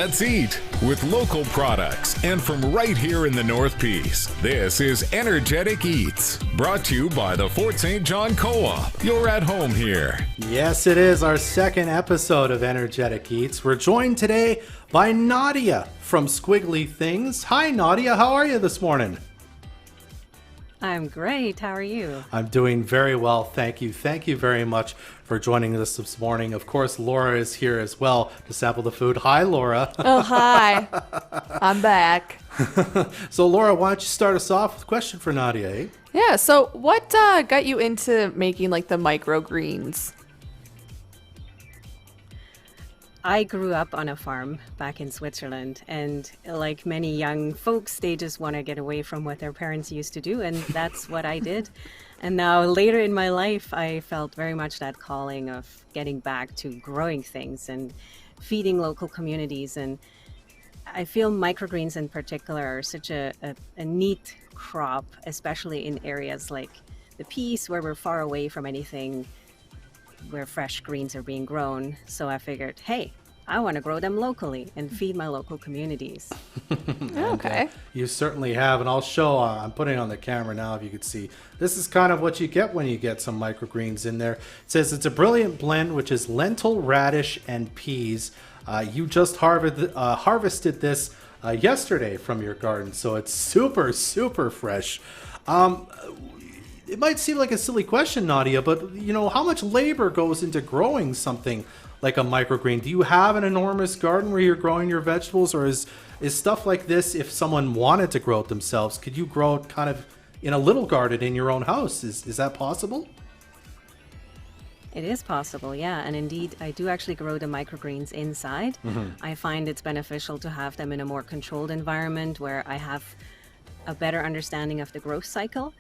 Let's eat with local products and from right here in the North Peace. This is Energetic Eats, brought to you by the Fort St. John Co-op. You're at home here. Yes, it is our second episode of Energetic Eats. We're joined today by Nadia from Squiggly Things. Hi, Nadia. How are you this morning? I'm great. How are you? I'm doing very well, thank you. Thank you very much for joining us this morning. Of course, Laura is here as well to sample the food. Hi, Laura. Oh, hi. I'm back. So, Laura, why don't you start us off with a question for Nadia, eh? Yeah, so what got you into making like the microgreens? I grew up on a farm back in Switzerland, and like many young folks, they just want to get away from what their parents used to do, and that's what I did. And now later in my life, I felt very much that calling of getting back to growing things and feeding local communities. And I feel microgreens in particular are such a neat crop, especially in areas like the Peace, where we're far away from anything where fresh greens are being grown. So I figured, hey, I want to grow them locally and feed my local communities. Okay. You certainly have, and I'll show, I'm putting it on the camera now if you could see. This is kind of what you get when you get some microgreens in there. It says it's a brilliant blend, which is lentil, radish, and peas. You just harvested this yesterday from your garden, so it's super, super fresh. It might seem like a silly question, Nadia, but you know, how much labor goes into growing something like a microgreen? Do you have an enormous garden where you're growing your vegetables, or is stuff like this, if someone wanted to grow it themselves, could you grow it kind of in a little garden in your own house? Is that possible? It is possible, yeah. And indeed, I do actually grow the microgreens inside. I find it's beneficial to have them in a more controlled environment where I have a better understanding of the growth cycle.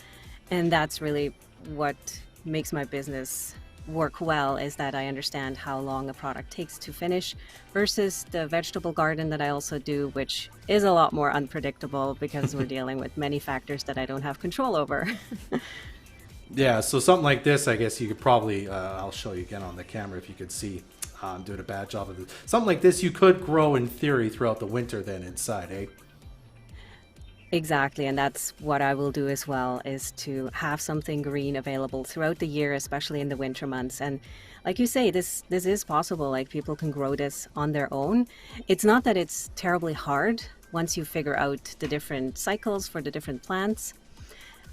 And that's really what makes my business work well, is that I understand how long a product takes to finish versus the vegetable garden that I also do, which is a lot more unpredictable because we're dealing with many factors that I don't have control over. Yeah, so something like this, I guess you could probably, I'll show you again on the camera if you could see, I'm doing a bad job of it. Something like this you could grow in theory throughout the winter then inside, eh? Exactly, and that's what I will do as well, is to have something green available throughout the year, especially in the winter months. And like you say, this is possible. Like, people can grow this on their own. It's not that it's terribly hard once you figure out the different cycles for the different plants.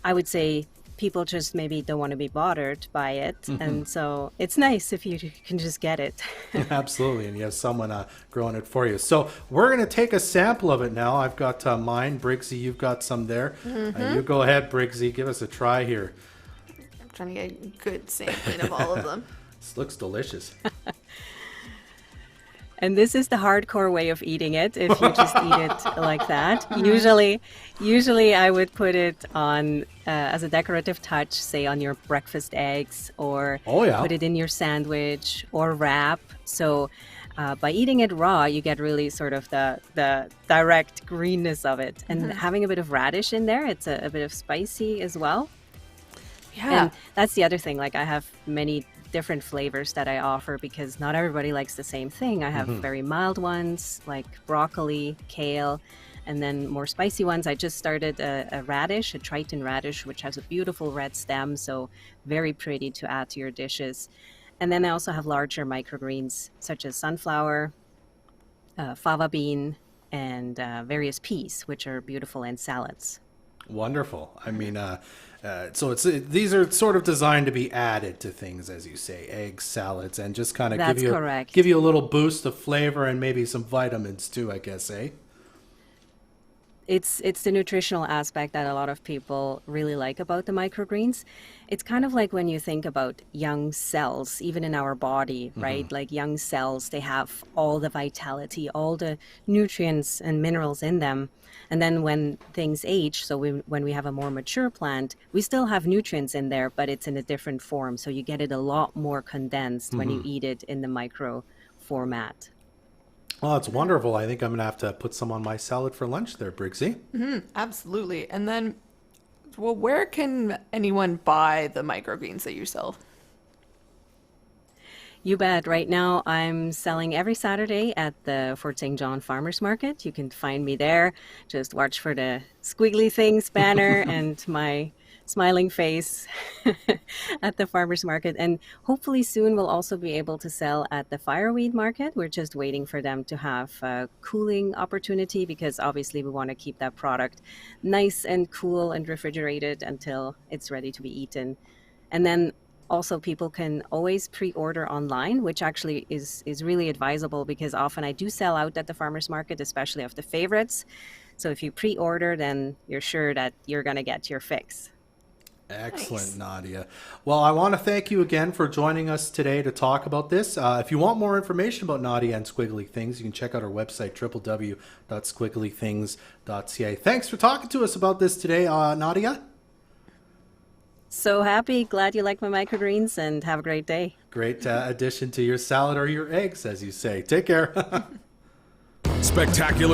I would say people just maybe don't want to be bothered by it. And so it's nice if you can just get it. Absolutely, and you have someone growing it for you. So we're going to take a sample of it now. I've got mine. Briggsy, you've got some there. You go ahead, Briggsy. Give us a try here. I'm trying to get a good sampling of all of them. This looks delicious. And this is the hardcore way of eating it, if you just eat it like that. Usually I would put it on as a decorative touch, say on your breakfast eggs, or put it in your sandwich or wrap. So by eating it raw, you get really sort of the direct greenness of it. And having a bit of radish in there, it's a bit of spicy as well. Yeah. And that's the other thing. Like, I have many different flavors that I offer because not everybody likes the same thing. I have very mild ones like broccoli, kale, and then more spicy ones. I just started a radish, a Triton radish, which has a beautiful red stem, so very pretty to add to your dishes. And then I also have larger microgreens such as sunflower, fava bean, and various peas, which are beautiful in salads. Wonderful. I mean, so these are sort of designed to be added to things, as you say, eggs, salads, and just kind of give you a little boost of flavor and maybe some vitamins too, I guess, eh? It's the nutritional aspect that a lot of people really like about the microgreens. It's kind of like when you think about young cells, even in our body, right? Like, young cells, they have all the vitality, all the nutrients and minerals in them. And then when things age, so when we have a more mature plant, we still have nutrients in there, but it's in a different form. So you get it a lot more condensed when you eat it in the micro format. Oh, it's wonderful. I think I'm going to have to put some on my salad for lunch there, Briggsy. Absolutely. And then, well, where can anyone buy the microgreens that you sell? You bet. Right now, I'm selling every Saturday at the Fort St. John Farmers Market. You can find me there. Just watch for the Squiggly Things banner and my smiling face at the farmers market. And hopefully soon we'll also be able to sell at the fireweed market. We're just waiting for them to have a cooling opportunity because obviously we want to keep that product nice and cool and refrigerated until it's ready to be eaten. And then also people can always pre-order online, which actually is really advisable because often I do sell out at the farmers market, especially of the favorites. So if you pre-order, then you're sure that you're going to get your fix. Excellent, Nice. Nadia. Well, I want to thank you again for joining us today to talk about this. If you want more information about Nadia and Squiggly Things, you can check out our website, www.squigglythings.ca. Thanks for talking to us about this today, Nadia. So happy, glad you like my microgreens, and have a great day. Great addition to your salad or your eggs, as you say. Take care. Spectacular